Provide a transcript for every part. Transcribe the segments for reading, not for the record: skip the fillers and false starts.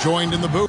Joined in the booth.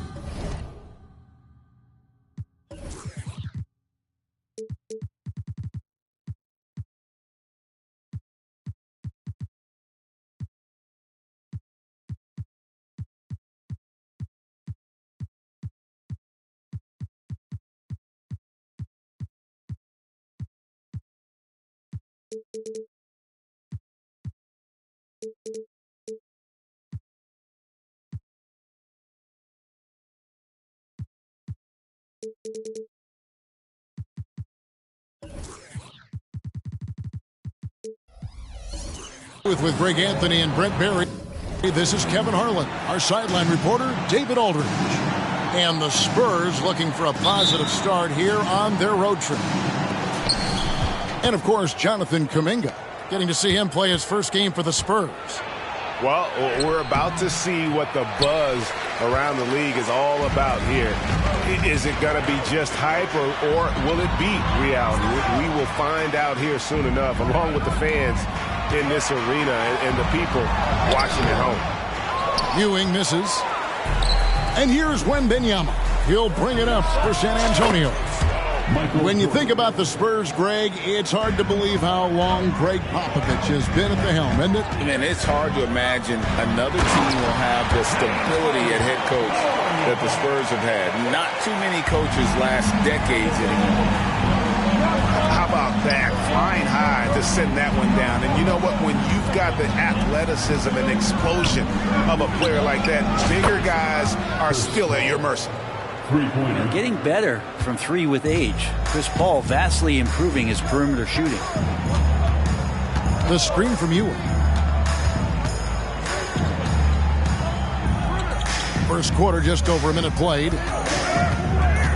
With Greg Anthony and Brent Barry. This is Kevin Harlan, our sideline reporter, David Aldridge. And the Spurs looking for a positive start here on their road trip. And, of course, Jonathan Kuminga, getting to see him play his first game for the Spurs. Well, we're about to see what the buzz around the league is all about here. Is it going to be just hype or will it be reality? We will find out here soon enough, along with the fans in this arena and the people watching at home. Ewing misses. And here's Wembanyama. He'll bring it up for San Antonio. When you think about the Spurs, Greg, it's hard to believe how long Greg Popovich has been at the helm, isn't it? Man, it's hard to imagine another team will have the stability at head coach that the Spurs have had. Not too many coaches last decades anymore. How about that? Flying high to send that one down. And you know what? When you've got the athleticism and explosion of a player like that, bigger guys are still at your mercy. Getting better from three with age. Chris Paul vastly improving his perimeter shooting. The screen from Ewing. First quarter, just over a minute played.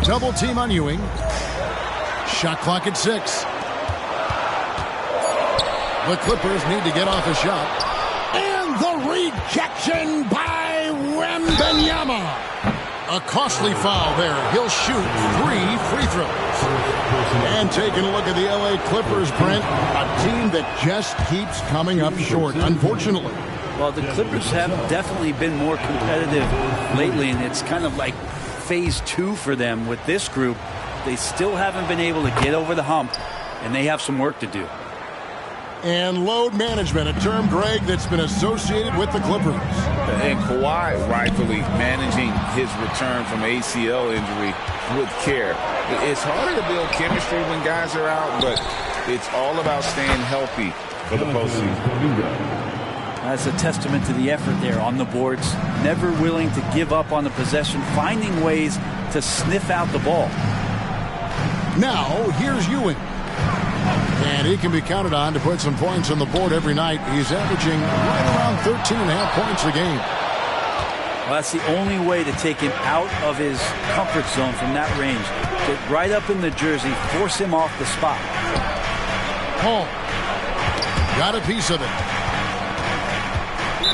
Double team on Ewing. Shot clock at 6. The Clippers need to get off a shot. And the rejection by Wembanyama. A costly foul there. He'll shoot 3 free throws. And taking a look at the LA Clippers, Brent, a team that just keeps coming up short, unfortunately. Well, the Clippers have definitely been more competitive lately, and it's kind of like phase 2 for them with this group. They still haven't been able to get over the hump, and they have some work to do. And load management, a term, Greg, that's been associated with the Clippers. And Kawhi rightfully managing his return from ACL injury with care. It's harder to build chemistry when guys are out, but it's all about staying healthy for the postseason. That's a testament to the effort there on the boards. Never willing to give up on the possession, finding ways to sniff out the ball. Now, here's Ewing. And he can be counted on to put some points on the board every night. He's averaging right around 13.5 points a game. Well, that's the only way to take him out of his comfort zone from that range. Get right up in the jersey, force him off the spot. Paul got a piece of it.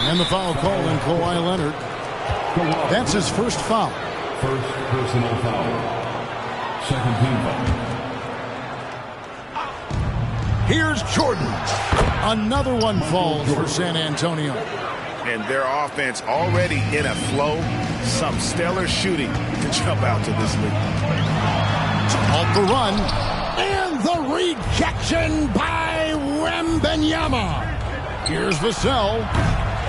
And the foul call on Kawhi Leonard. That's his first foul. First personal foul. Second team foul. Here's Jordan. Another one falls for San Antonio. And their offense already in a flow. Some stellar shooting to jump out to this lead. To halt the run. And the rejection by Wembanyama. Here's Vassell.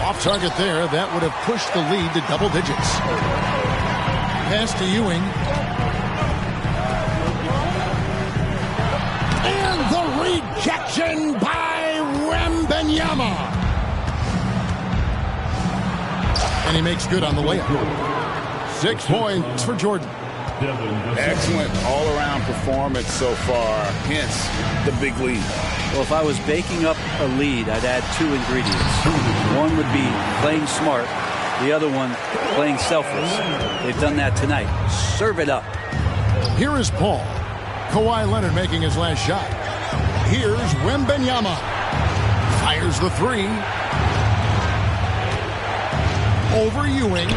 Off target there. That would have pushed the lead to double digits. Pass to Ewing. And the rejection by Wembanyama. And he makes good on the layup. 6 points for Jordan. Excellent all-around performance so far, hence the big lead. Well, if I was baking up a lead, I'd add 2 ingredients. One would be playing smart. The other one, playing selfless. They've done that tonight. Serve it up. Here is Paul. Kawhi Leonard making his last shot. Here's Wembanyama. Fires the 3. Over Ewing.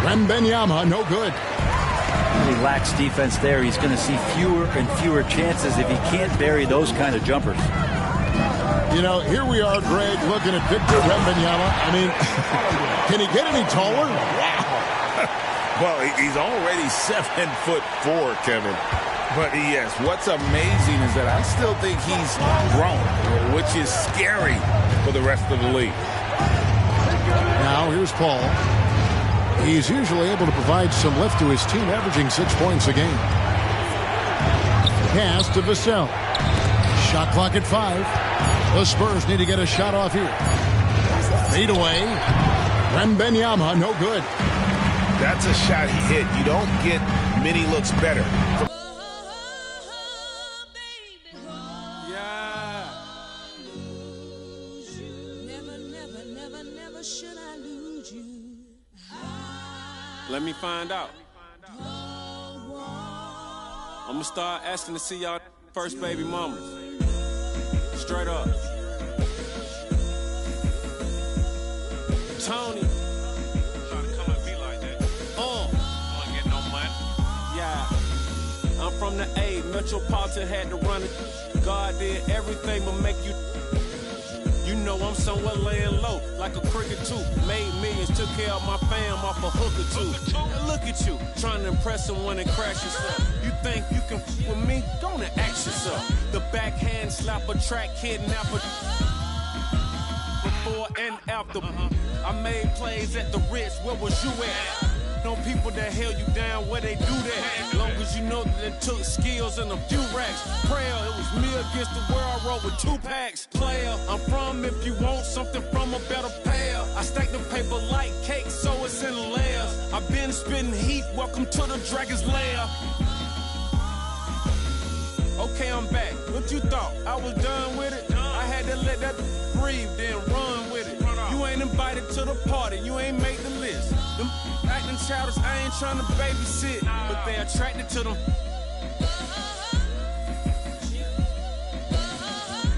Wembanyama, no good. He lacks defense there. He's going to see fewer and fewer chances if he can't bury those kind of jumpers. You know, here we are, Greg, looking at Victor Wembanyama. I mean, can he get any taller? Wow. Well, he's already 7'4", Kevin. But yes, what's amazing is that I still think he's grown, which is scary for the rest of the league. Now, here's Paul. He's usually able to provide some lift to his team, averaging 6 points a game. Pass to Vassell. Shot clock at 5. The Spurs need to get a shot off here. Fade away. Wembanyama, no good. That's a shot he hit. You don't get many looks better. Let me find out. I'm gonna start asking to see y'all first baby mamas. Straight up. Tony. Trying to come at me like that. Wanna get no money? Yeah. I'm from the A. Metropolitan had to run it. God did everything but make you. You know I'm somewhere laying low, like a cricket too. Made millions, took care of my fam off a hook or two. And look at you, trying to impress someone and crash yourself. You think you can f with me? Gonna ask yourself. The backhand slap a track kidnapper. Before and after. I made plays at the Ritz, where was you at? No people that held you down, where they do that. Long as you know that it took skills and a few racks. Prayer, it was me against the world, I wrote with 2 packs. Player, I'm from if you want something from a better pair. I stack the paper like cake, so it's in layers. I've been spitting heat, welcome to the Dragon's Lair. Okay, I'm back. What you thought? I was done with it? I had to let that breathe, then run with it. You ain't invited to the party, you ain't made the list. Them acting childish, I ain't trying to babysit, but they attracted to them.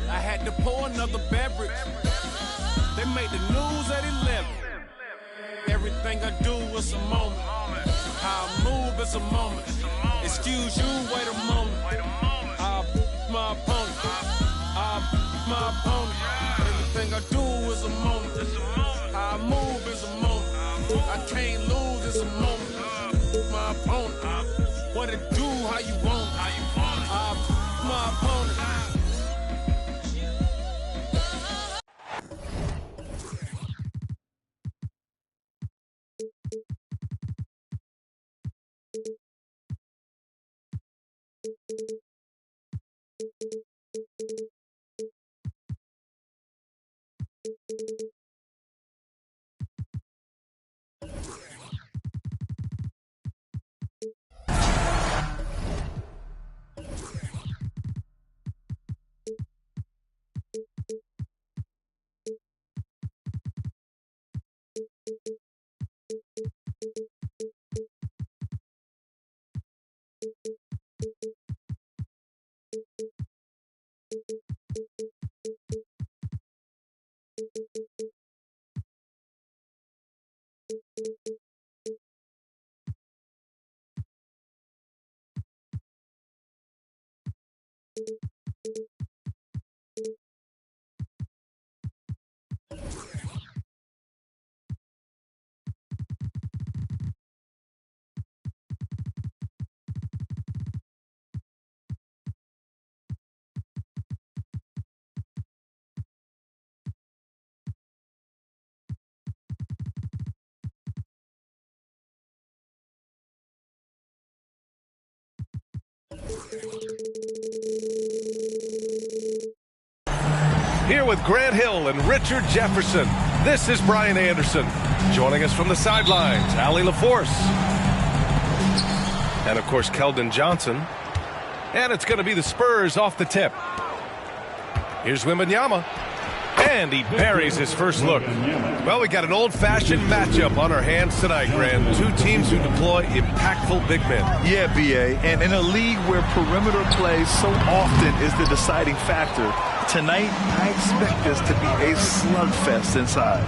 I had to pour another beverage. They made the news at 11. Everything I do is a moment. How I move is a moment. Excuse you, wait a moment. My opponent. My opponent. Everything I do is a moment. How I move is a moment. I can't lose, it's a moment. My opponent. What it do, how you want it. My opponent. Here with Grant Hill and Richard Jefferson, this is Brian Anderson. Joining us from the sidelines, Allie LaForce. And, of course, Keldon Johnson. And it's going to be the Spurs off the tip. Here's Wembanyama. And he buries his first look. Well, we got an old-fashioned matchup on our hands tonight, Grant. Two teams who deploy impactful big men. Yeah, B.A. And in a league where perimeter play so often is the deciding factor, tonight I expect this to be a slugfest inside.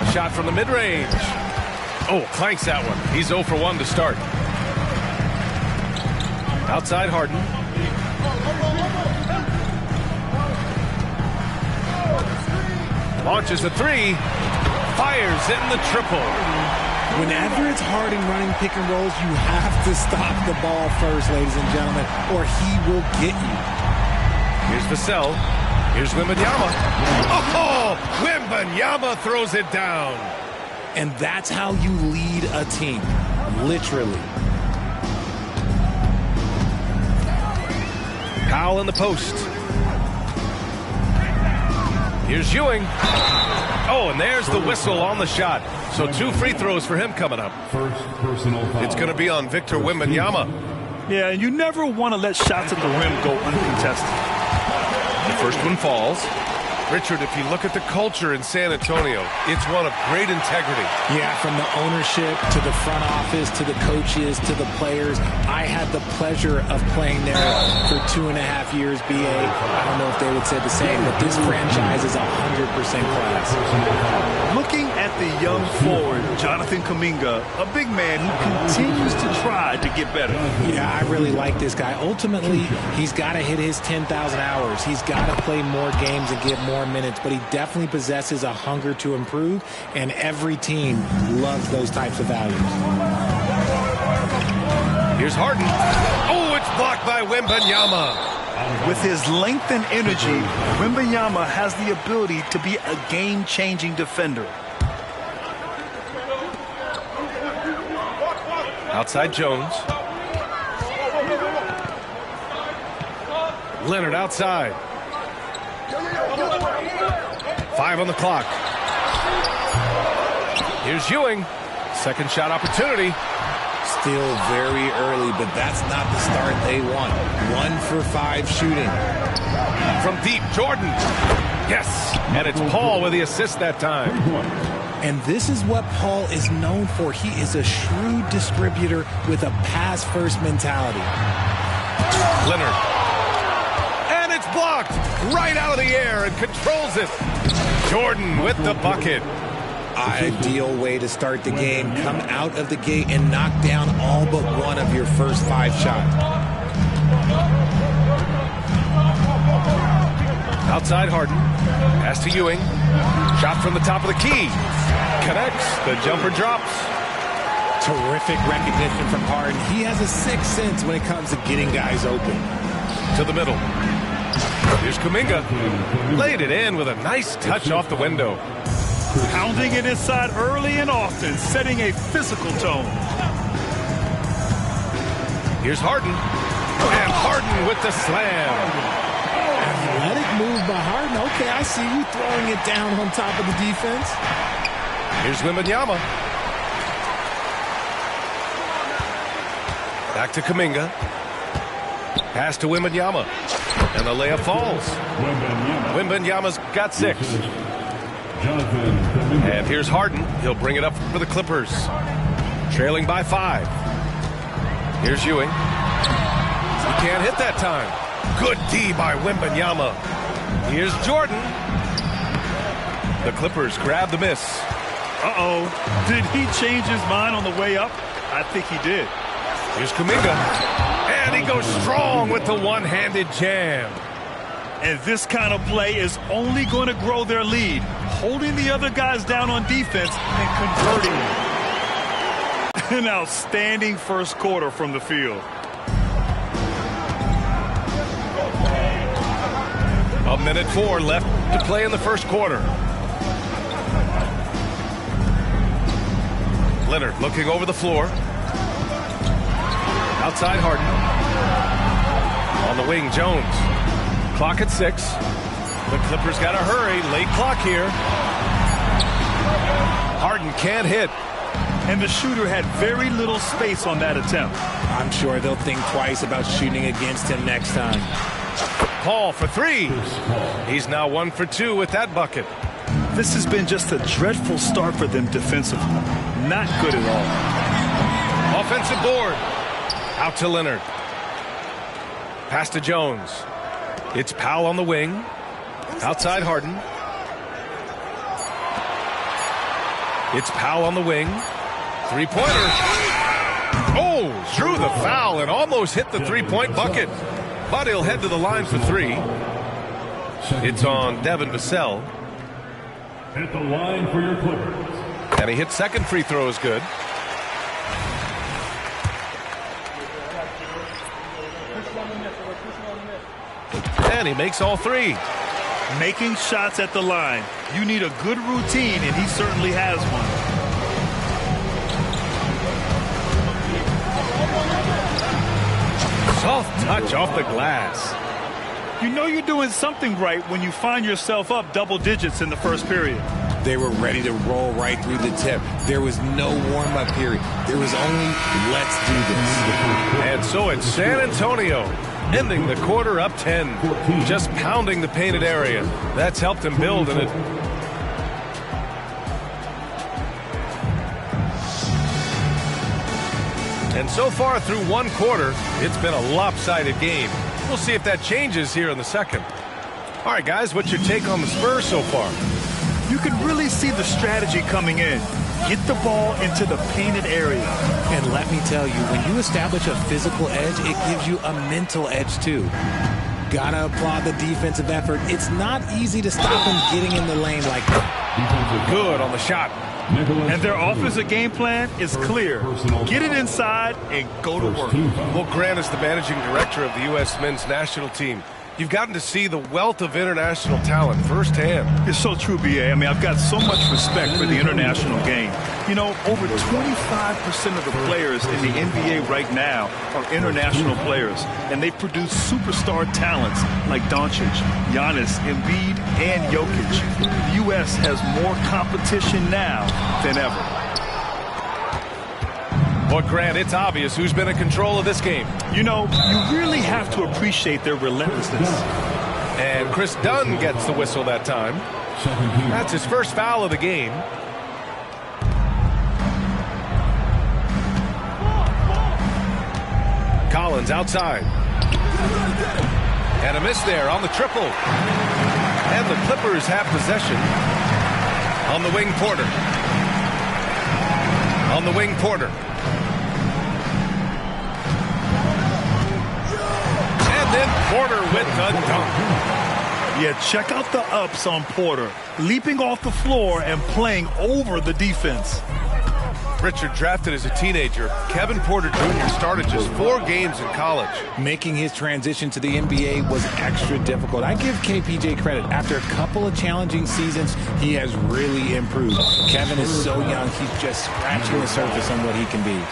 A shot from the mid-range. Oh, clanks that one. He's 0 for 1 to start. Outside Harden. Launches a three. Fires in the triple. Whenever it's Harden running pick and rolls, you have to stop the ball first, ladies and gentlemen, or he will get you. Here's Vassell. Here's Wembanyama. Oh, Wembanyama throws it down. And that's how you lead a team, literally. Powell in the post. Here's Ewing. Oh, and there's the whistle on the shot. So 2 free throws for him coming up. First personal foul. It's going to be on Victor Wembanyama. Yeah, and you never want to let shots at the rim go uncontested. The first one falls. Richard, if you look at the culture in San Antonio, it's one of great integrity. Yeah, from the ownership to the front office to the coaches to the players. I had the pleasure of playing there for 2.5 years, BA. I don't know if they would say the same, but this franchise is 100% class. Looking at the young forward, Jonathan Kuminga, a big man who continues to try to get better. Yeah, I really like this guy. Ultimately, he's got to hit his 10,000 hours. He's got to play more games and get more minutes, but he definitely possesses a hunger to improve, and every team loves those types of values. Here's Harden. Oh, it's blocked by Wembanyama. With his length and energy, Wembanyama has the ability to be a game-changing defender. Outside Jones. Leonard outside. 5 on the clock. Here's Ewing. Second shot opportunity. Still very early, but that's not the start they want. 1 for 5 shooting. From deep, Jordan. Yes, and it's Paul with the assist that time. And this is what Paul is known for. He is a shrewd distributor with a pass-first mentality. Leonard. And it's blocked right out of the air and controls it. Jordan with the bucket. Ideal way to start the game. Come out of the gate and knock down all but one of your first 5 shots. Outside Harden. Pass to Ewing. Shot from the top of the key. Connects. The jumper drops. Terrific recognition from Harden. He has a sixth sense when it comes to getting guys open. To the middle. Here's Kuminga. Laid it in with a nice touch off the window. Pounding it inside early and often, setting a physical tone. Here's Harden. And Harden with the slam. Athletic move by Harden. Okay, I see you throwing it down on top of the defense. Here's Wembanyama. Back to Kuminga. Pass to Wembanyama. And the layup falls. Wembanyama's got 6. And here's Harden. He'll bring it up for the Clippers. Trailing by 5. Here's Ewing. He can't hit that time. Good D by Wembanyama. Here's Jordan. The Clippers grab the miss. Uh-oh. Did he change his mind on the way up? I think he did. Here's Kuminga. And he goes strong with the one-handed jam. And this kind of play is only going to grow their lead. Holding the other guys down on defense and converting. An outstanding first quarter from the field. A minute 4 left to play in the first quarter. Leonard looking over the floor. Outside Harden. On the wing, Jones. Clock at 6. The Clippers got to hurry. Late clock here. Harden can't hit. And the shooter had very little space on that attempt. I'm sure they'll think twice about shooting against him next time. Paul for 3. He's now 1 for 2 with that bucket. This has been just a dreadful start for them defensively. Not good at all. Offensive board. Out to Leonard. Pass to Jones. It's Powell on the wing. Outside Harden. It's Powell on the wing. 3-pointer. Oh, drew the foul and almost hit the 3-point bucket. But he'll head to the line for 3. It's on Devin Vassell. At the line for your Clippers. And he hits second free throw is good. And he makes all three. Making shots at the line. You need a good routine, and he certainly has one. Soft touch off the glass. You know you're doing something right when you find yourself up double digits in the first period. They were ready to roll right through the tip. There was no warm-up period. There was only, let's do this. And so it's San Antonio, ending the quarter up 10. Just pounding the painted area. That's helped him build in it. And so far through one quarter, it's been a lopsided game. We'll see if that changes here in the second. All right, guys, what's your take on the Spurs so far? You can really see the strategy coming in. Get the ball into the painted area. And let me tell you, when you establish a physical edge, it gives you a mental edge too. Gotta applaud the defensive effort. It's not easy to stop him getting in the lane like that. Good on the shot. And their offensive game plan is clear. Get it inside and go to work. Well, Grant is the managing director of the U.S. men's national team. You've gotten to see the wealth of international talent firsthand. It's so true, B.A. I mean, I've got so much respect for the international game. You know, over 25% of the players in the NBA right now are international players, and they produce superstar talents like Doncic, Giannis, Embiid, and Jokic. The U.S. has more competition now than ever. But Grant, it's obvious who's been in control of this game. You know, you really have to appreciate their relentlessness. And Chris Dunn gets the whistle that time. That's his first foul of the game. Collins outside. And a miss there on the triple. And the Clippers have possession. On the wing, Porter. On the wing, Porter. And then Porter with the dunk. Yeah, check out the ups on Porter. Leaping off the floor and playing over the defense. Richard, drafted as a teenager, Kevin Porter Jr. started just 4 games in college. Making his transition to the NBA was extra difficult. I give KPJ credit. After a couple of challenging seasons, he has really improved. Kevin is so young, he's just scratching the surface on what he can be.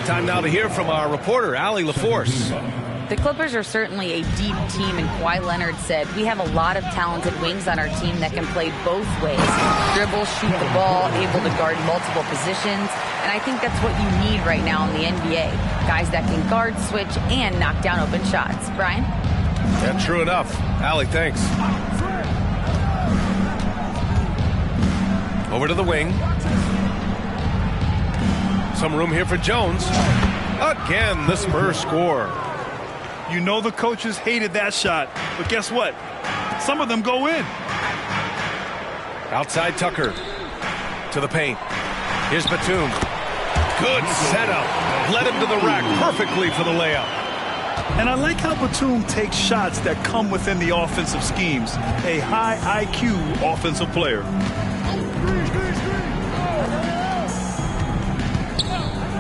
Time now to hear from our reporter, Allie LaForce. The Clippers are certainly a deep team, and Kawhi Leonard said, we have a lot of talented wings on our team that can play both ways. Dribble, shoot the ball, able to guard multiple positions, and I think that's what you need right now in the NBA. Guys that can guard, switch, and knock down open shots. Brian? Yeah, true enough. Allie, thanks. Over to the wing. Some room here for Jones. Again, the Spurs score. You know the coaches hated that shot, but guess what? Some of them go in. Outside Tucker to the paint. Here's Batum. Good setup. Led him to the rack perfectly for the layup. And I like how Batum takes shots that come within the offensive schemes. A high IQ offensive player.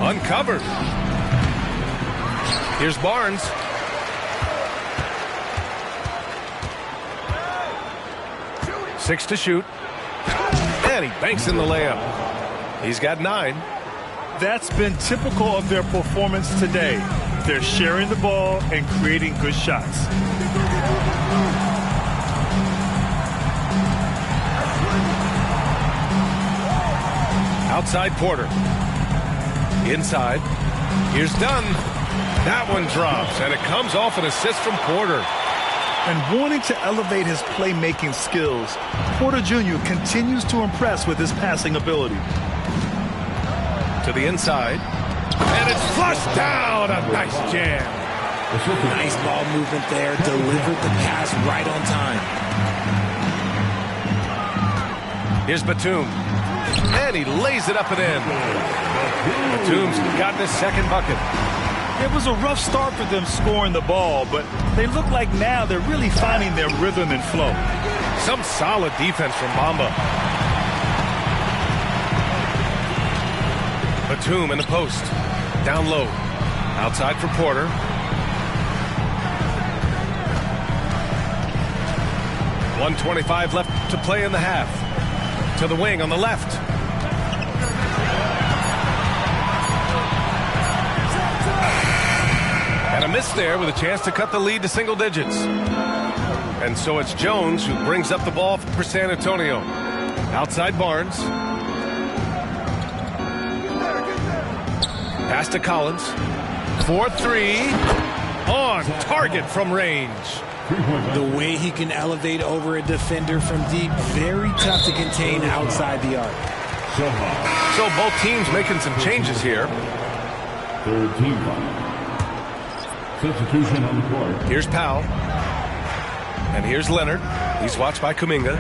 Uncovered. Here's Barnes. Six to shoot. And he banks in the layup. He's got 9. That's been typical of their performance today. They're sharing the ball and creating good shots. Outside Porter. Inside. Here's Dunn. That one drops, and it comes off an assist from Porter. And wanting to elevate his playmaking skills, Porter Jr. continues to impress with his passing ability. To the inside. And it's flushed down. A nice jam. Nice ball movement there. Delivered the pass right on time. Here's Batum. And he lays it up and in. Batum's got his second bucket. It was a rough start for them scoring the ball, but they look like now they're really finding their rhythm and flow. Some solid defense from Bamba. Batum in the post. Down low. Outside for Porter. .125 left to play in the half. To the wing on the left. And a miss there with a chance to cut the lead to single digits. And so it's Jones who brings up the ball for San Antonio. Outside Barnes. Pass to Collins. 4-3. On target from range. The way he can elevate over a defender from deep, very tough to contain outside the arc. So both teams making some changes here. Third team foul. Substitution on the court. Here's Powell. And here's Leonard. He's watched by Kuminga.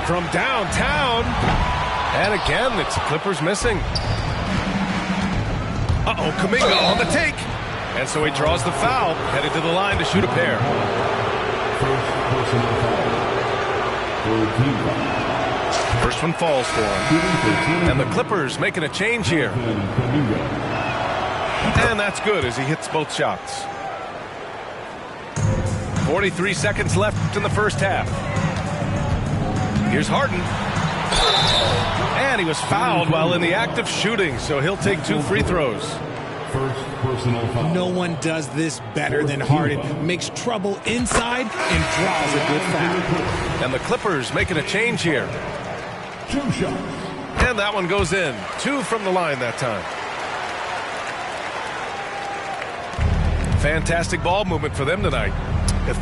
From downtown. And again, it's Clippers missing. Uh-oh, Kuminga on the take. And so he draws the foul, headed to the line to shoot a pair. First personal foul. Third team foul. First one falls for him. And the Clippers making a change here. And that's good as he hits both shots. 43 seconds left in the first half. Here's Harden. And he was fouled while in the act of shooting, so he'll take 2 free throws. First personal foul. No one does this better than Harden. Makes trouble inside and draws a good foul. And the Clippers making a change here. 2 shots. And that one goes in. 2 from the line that time. Fantastic ball movement for them tonight.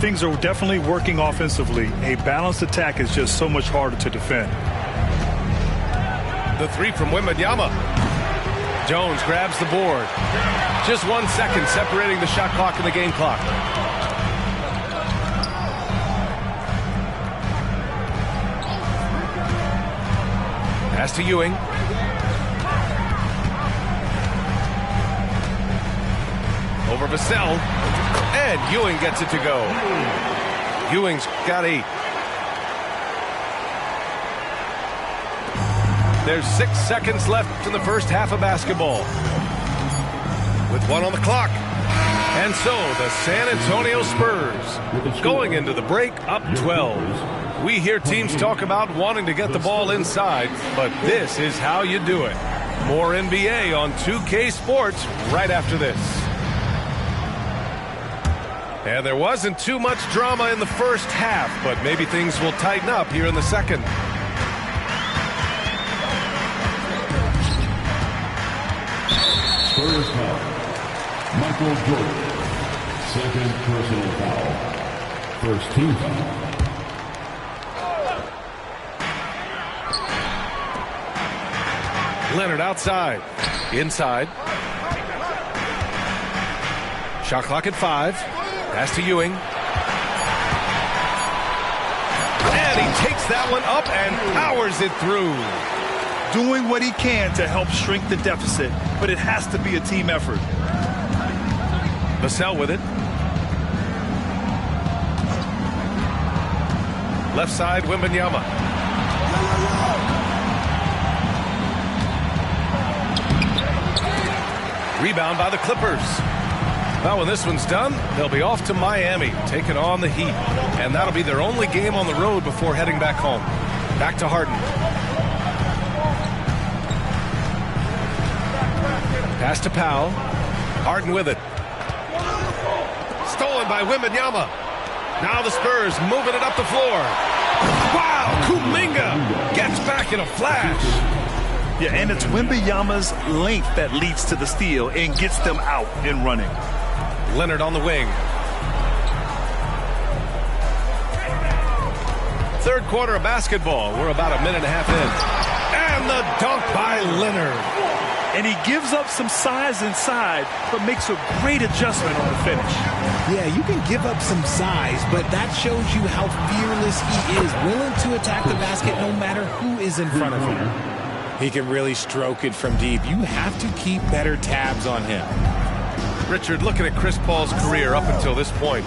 Things are definitely working offensively. A balanced attack is just so much harder to defend. The 3 from Wembanyama. Jones grabs the board. Just 1 second separating the shot clock and the game clock. Pass to Ewing. Over Vassell. And Ewing gets it to go. Ewing's got 8. There's 6 seconds left in the first half of basketball. With 1 on the clock. And so the San Antonio Spurs going into the break up 12. We hear teams talk about wanting to get the ball inside, but this is how you do it. More NBA on 2K Sports right after this. And there wasn't too much drama in the first half, but maybe things will tighten up here in the second. Spurs foul. Michael Jordan. Second personal foul. First team foul. Leonard outside. Inside. Shot clock at 5. Pass to Ewing. And he takes that one up and powers it through. Doing what he can to help shrink the deficit, but it has to be a team effort. Vassell with it. Left side, Wembanyama. Rebound by the Clippers. Well, when this one's done, they'll be off to Miami, taking on the Heat. And that'll be their only game on the road before heading back home. Back to Harden. Pass to Powell. Harden with it. Stolen by Wembanyama. Now the Spurs moving it up the floor. Wow, Kuminga gets back in a flash. Yeah, and it's Wembanyama's length that leads to the steal and gets them out and running. Leonard on the wing. Third quarter of basketball. We're about a minute and a half in. And the dunk by Leonard. And he gives up some size inside, but makes a great adjustment on the finish. Yeah, you can give up some size, but that shows you how fearless he is, willing to attack the basket no matter who is in front of him. He can really stroke it from deep. You have to keep better tabs on him. Richard, looking at Chris Paul's career up until this point,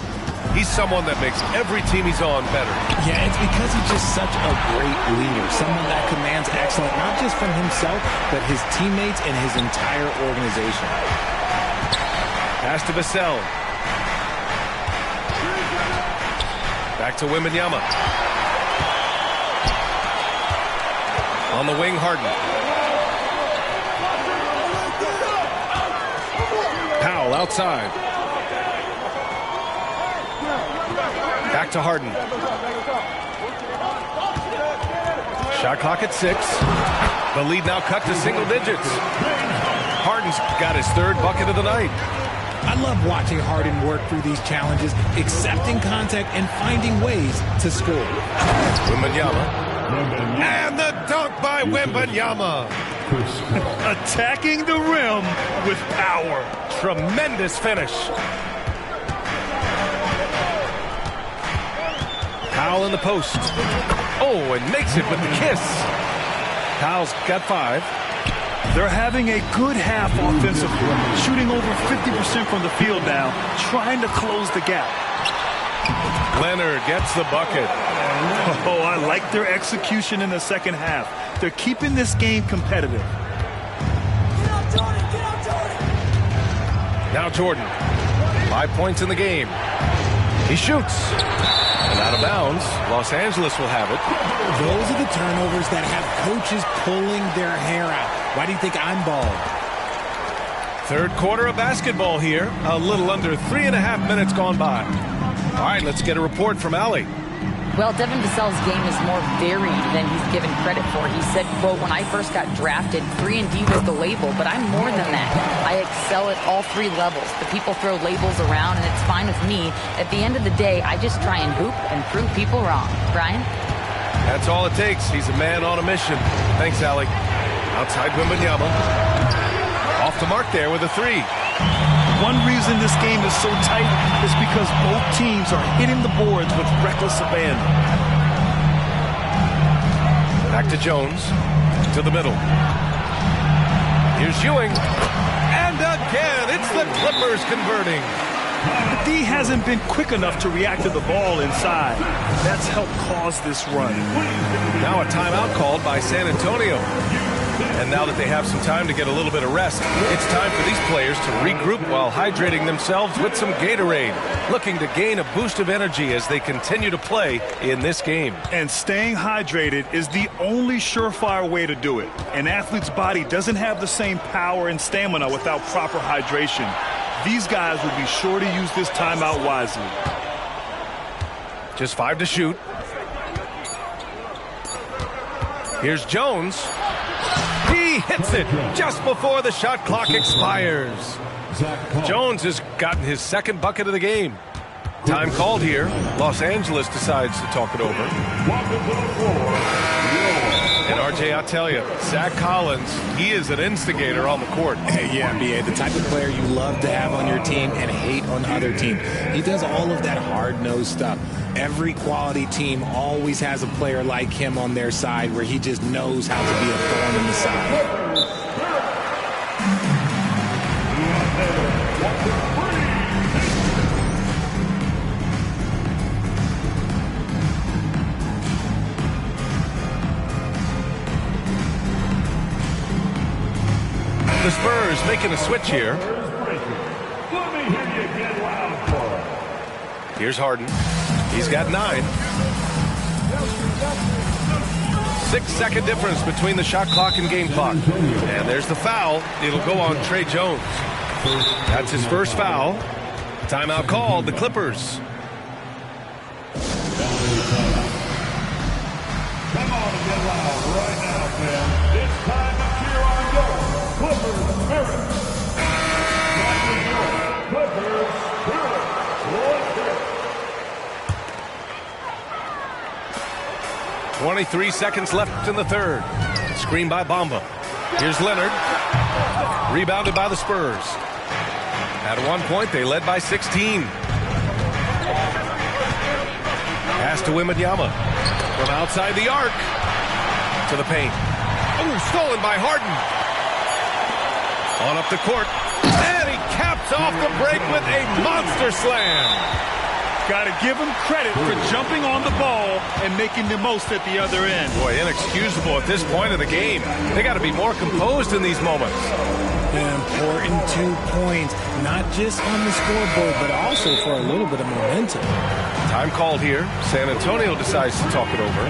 He's someone that makes every team he's on better. Yeah, it's because he's just such a great leader. Someone that commands excellence, not just from himself, but his teammates and his entire organization. Pass to Vassell. Back to Wembanyama. On the wing, Harden. Powell outside. Back to Harden. Shot clock at 6. The lead now cut to single digits. Harden's got his 3rd bucket of the night. I love watching Harden work through these challenges, accepting contact and finding ways to score. Wembanyama. And the dunk by Wembanyama. Attacking the rim with power. Tremendous finish. Powell in the post. Oh, and makes it with the kiss. Powell's got 5. They're having a good half offensively, shooting over 50% from the field now, trying to close the gap. Leonard gets the bucket. Oh, I like their execution in the second half. They're keeping this game competitive. Now Jordan. 5 points in the game. He shoots. And out of bounds. Los Angeles will have it. Those are the turnovers that have coaches pulling their hair out. Why do you think I'm bald? 3rd quarter of basketball here. A little under 3.5 minutes gone by. All right, let's get a report from Allie. Well, Devin Vassell's game is more varied than he's given credit for. He said, quote, when I first got drafted, 3-and-D was the label, but I'm more than that. I excel at all 3 levels. The people throw labels around, and it's fine with me. At the end of the day, I just try and hoop and prove people wrong. Brian? That's all it takes. He's a man on a mission. Thanks, Allie. Outside Wembanyama. Off the mark there with a 3. One reason this game is so tight is because both teams are hitting the boards with reckless abandon. Back to Jones. To the middle. Here's Ewing. And again, it's the Clippers converting. The D hasn't been quick enough to react to the ball inside. That's helped cause this run. Now a timeout called by San Antonio. And now that they have some time to get a little bit of rest, it's time for these players to regroup while hydrating themselves with some Gatorade, looking to gain a boost of energy as they continue to play in this game. And staying hydrated is the only surefire way to do it. An athlete's body doesn't have the same power and stamina without proper hydration. These guys will be sure to use this timeout wisely. Just 5 to shoot. Here's Jones. He hits it just before the shot clock expires. Jones has gotten his 2nd bucket of the game. Time called here. Los Angeles decides to talk it over. And RJ, I'll tell you, Zach Collins, he is an instigator on the court. Yeah, B.A., the type of player you love to have on your team and hate on other teams. He does all of that hard-nosed stuff. Every quality team always has a player like him on their side where he just knows how to be a thorn in the side. The Spurs making a switch here. Here's Harden. He's got 9. 6-second difference between the shot clock and game clock. And there's the foul. It'll go on Trey Jones. That's his first foul. Timeout called, the Clippers. Come on and get loud right now, fam. It's time to cheer on your Clippers spirit. Clippers spirit. 23 seconds left in the 3rd. Screen by Bamba. Here's Leonard. Rebounded by the Spurs. At one point, they led by 16. Pass to Wembanyama. From outside the arc. To the paint. Oh, stolen by Harden. On up the court. And he caps off the break with a monster slam. Got to give them credit for jumping on the ball and making the most at the other end. Boy, inexcusable at this point of the game. They got to be more composed in these moments. Important 2 points, not just on the scoreboard, but also for a little bit of momentum. Time called here. San Antonio decides to talk it over.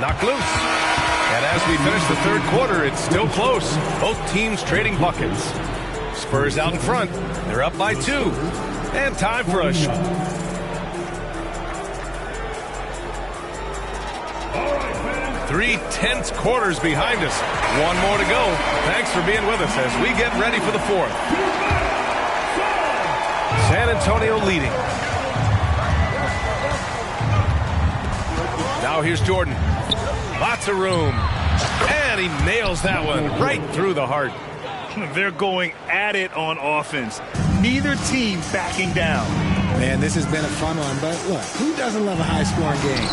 Knocked loose. And as we finish the third quarter, it's still close. Both teams trading buckets. Spurs out in front. They're up by 2. And time for a shot. 3 tense quarters behind us. 1 more to go. Thanks for being with us as we get ready for the fourth. San Antonio leading. Now here's Jordan. Lots of room. And he nails that one right through the heart. They're going at it on offense. Neither team backing down. Man, this has been a fun one, but look, who doesn't love a high-scoring game?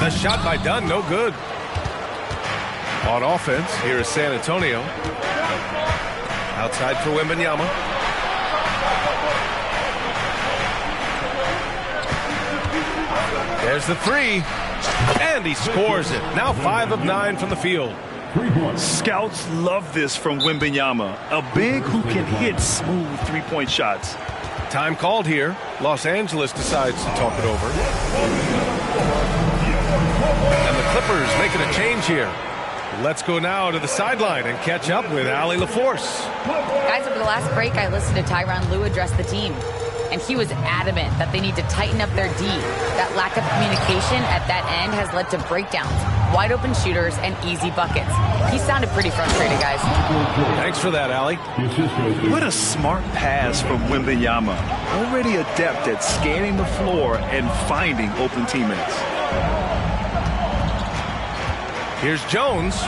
The shot by Dunn, no good. On offense, here is San Antonio. Outside for Wembanyama. There's the 3. And he scores it. Now 5 of 9 from the field. Scouts love this from Wembanyama. A big who can hit smooth three-point shots. Time called here. Los Angeles decides to talk it over. And the Clippers making a change here. Let's go now to the sideline and catch up with Allie LaForce. Guys, over the last break, I listened to Tyronn Lue address the team. And he was adamant that they need to tighten up their D. That lack of communication at that end has led to breakdowns, wide open shooters, and easy buckets. He sounded pretty frustrated, guys. Thanks for that, Allie. What a smart pass from Wembanyama. Already adept at scanning the floor and finding open teammates. Here's Jones.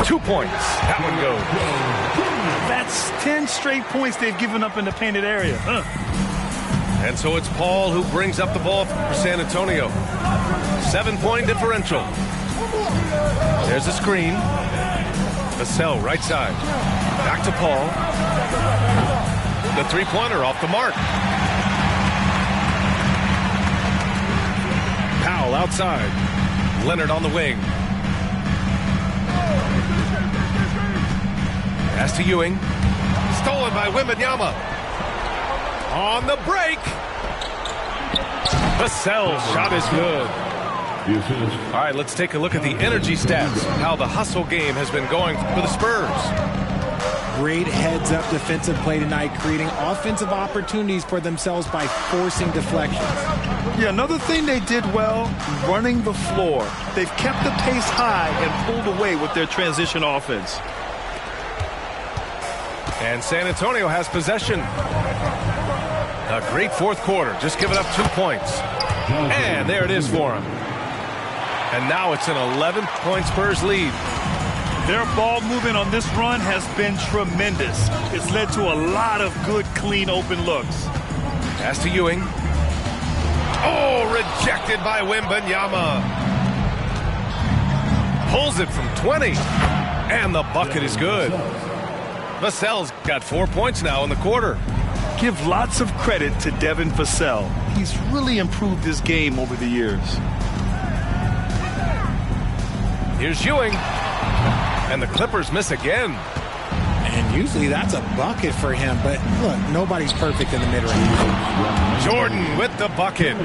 2 points. That one goes. That's 10 straight points they've given up in the painted area. And so it's Paul who brings up the ball for San Antonio. 7-point differential. There's a screen. Vassell, right side. Back to Paul. The 3-pointer off the mark. Powell outside. Leonard on the wing. Pass to Ewing. Stolen by Wembanyama. On the break. Vassell's shot is good. All right, let's take a look at the energy stats. How the hustle game has been going for the Spurs. Great heads-up defensive play tonight, creating offensive opportunities for themselves by forcing deflections. Yeah, another thing they did well, running the floor. They've kept the pace high and pulled away with their transition offense. And San Antonio has possession. A great fourth quarter, just giving up 2 points. And there it is for him. And now it's an 11-point Spurs lead. Their ball movement on this run has been tremendous. It's led to a lot of good, clean, open looks. Pass to Ewing. Oh, rejected by Wembanyama. Pulls it from 20. And the bucket is good. Vassell's got 4 points now in the quarter. Give lots of credit to Devin Vassell. He's really improved his game over the years. Here's Ewing. And the Clippers miss again. And usually that's a bucket for him. But look, nobody's perfect in the mid-range. Jordan with the bucket.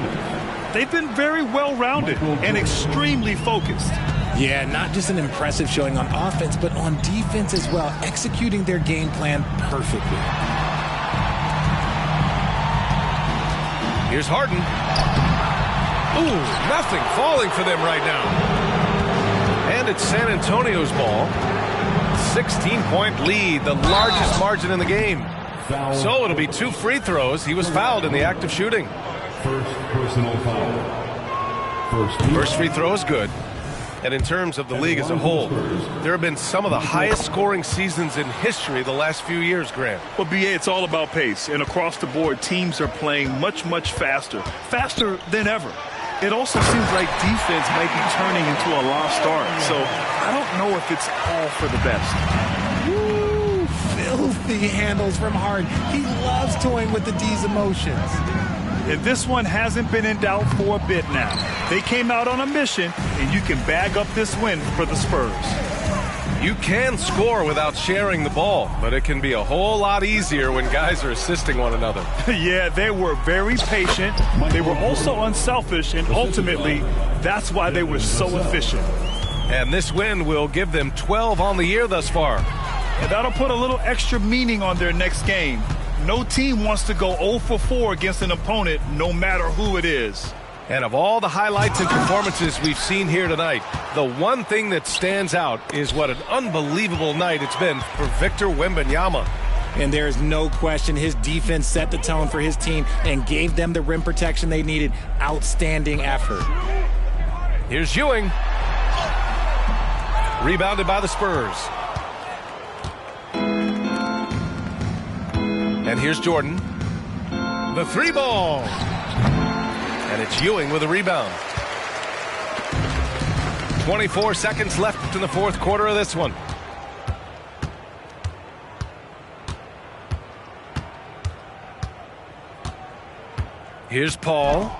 They've been very well-rounded and extremely focused. Yeah, not just an impressive showing on offense, but on defense as well, executing their game plan perfectly. Here's Harden. Ooh, nothing falling for them right now. And it's San Antonio's ball. 16-point lead, the largest margin in the game. So it'll be 2 free throws. He was fouled in the act of shooting. First personal foul. First free throw is good. And in terms of the league as a whole, there have been some of the highest scoring seasons in history the last few years, Grant. Well, BA, it's all about pace. And across the board, teams are playing much, much faster. Faster than ever. It also seems like defense might be turning into a lost art. So I don't know if it's all for the best. Woo, filthy handles from Harden. He loves toying with the D's emotions. And this one hasn't been in doubt for a bit now. They came out on a mission, and you can bag up this win for the Spurs. You can score without sharing the ball, but it can be a whole lot easier when guys are assisting one another. Yeah, they were very patient. They were also unselfish, and ultimately, that's why they were so efficient. And this win will give them 12 on the year thus far. And that'll put a little extra meaning on their next game. No team wants to go 0 for 4 against an opponent, no matter who it is. And of all the highlights and performances we've seen here tonight, the one thing that stands out is what an unbelievable night it's been for Victor Wembanyama. And there is no question his defense set the tone for his team and gave them the rim protection they needed. Outstanding effort. Here's Ewing. Rebounded by the Spurs. And here's Jordan. The three ball. And it's Ewing with a rebound. 24 seconds left in the fourth quarter of this one. Here's Paul.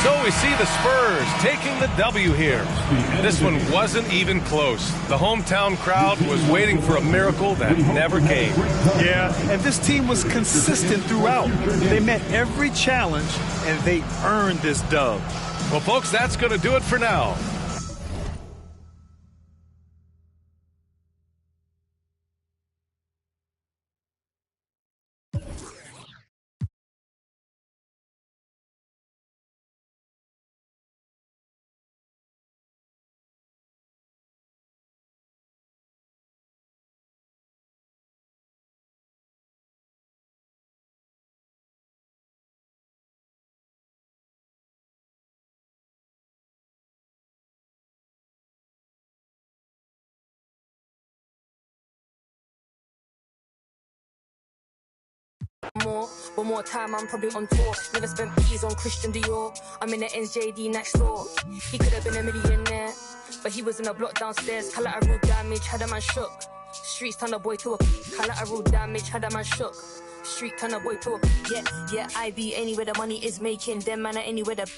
So we see the Spurs taking the W here. This one wasn't even close. The hometown crowd was waiting for a miracle that never came. Yeah, and this team was consistent throughout. They met every challenge, and they earned this dub. Well, folks, that's going to do it for now. One more time, I'm probably on tour. Never spent peas on Christian Dior. I'm in the NJD next door. He could have been a millionaire, but he was in a block downstairs. Collateral damage, had a man shook. Streets turned a boy to a collateral damage, had a man shook. Street turned a boy to a yeah. I be anywhere the money is making. Them man are anywhere the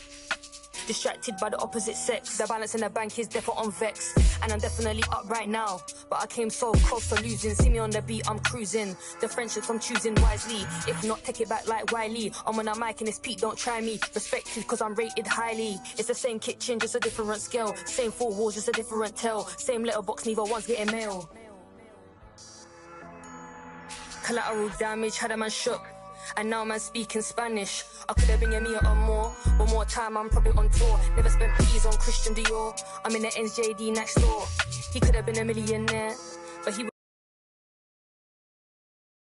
distracted by the opposite sex. The balance in the bank is definitely on vex. And I'm definitely up right now, but I came so close to losing. See me on the beat, I'm cruising. The friendships I'm choosing wisely. If not, take it back like Wiley. I'm on a mic and it's Pete, don't try me. Respected cause I'm rated highly. It's the same kitchen, just a different scale. Same four walls, just a different tell. Same letterbox, neither one's getting mail. Collateral damage, had a man shook. And now man speaking Spanish. I could have been a meal or more. One more time, I'm probably on tour. Never spent peas on Christian Dior. I'm in the NJD next door. He could have been a millionaire, but he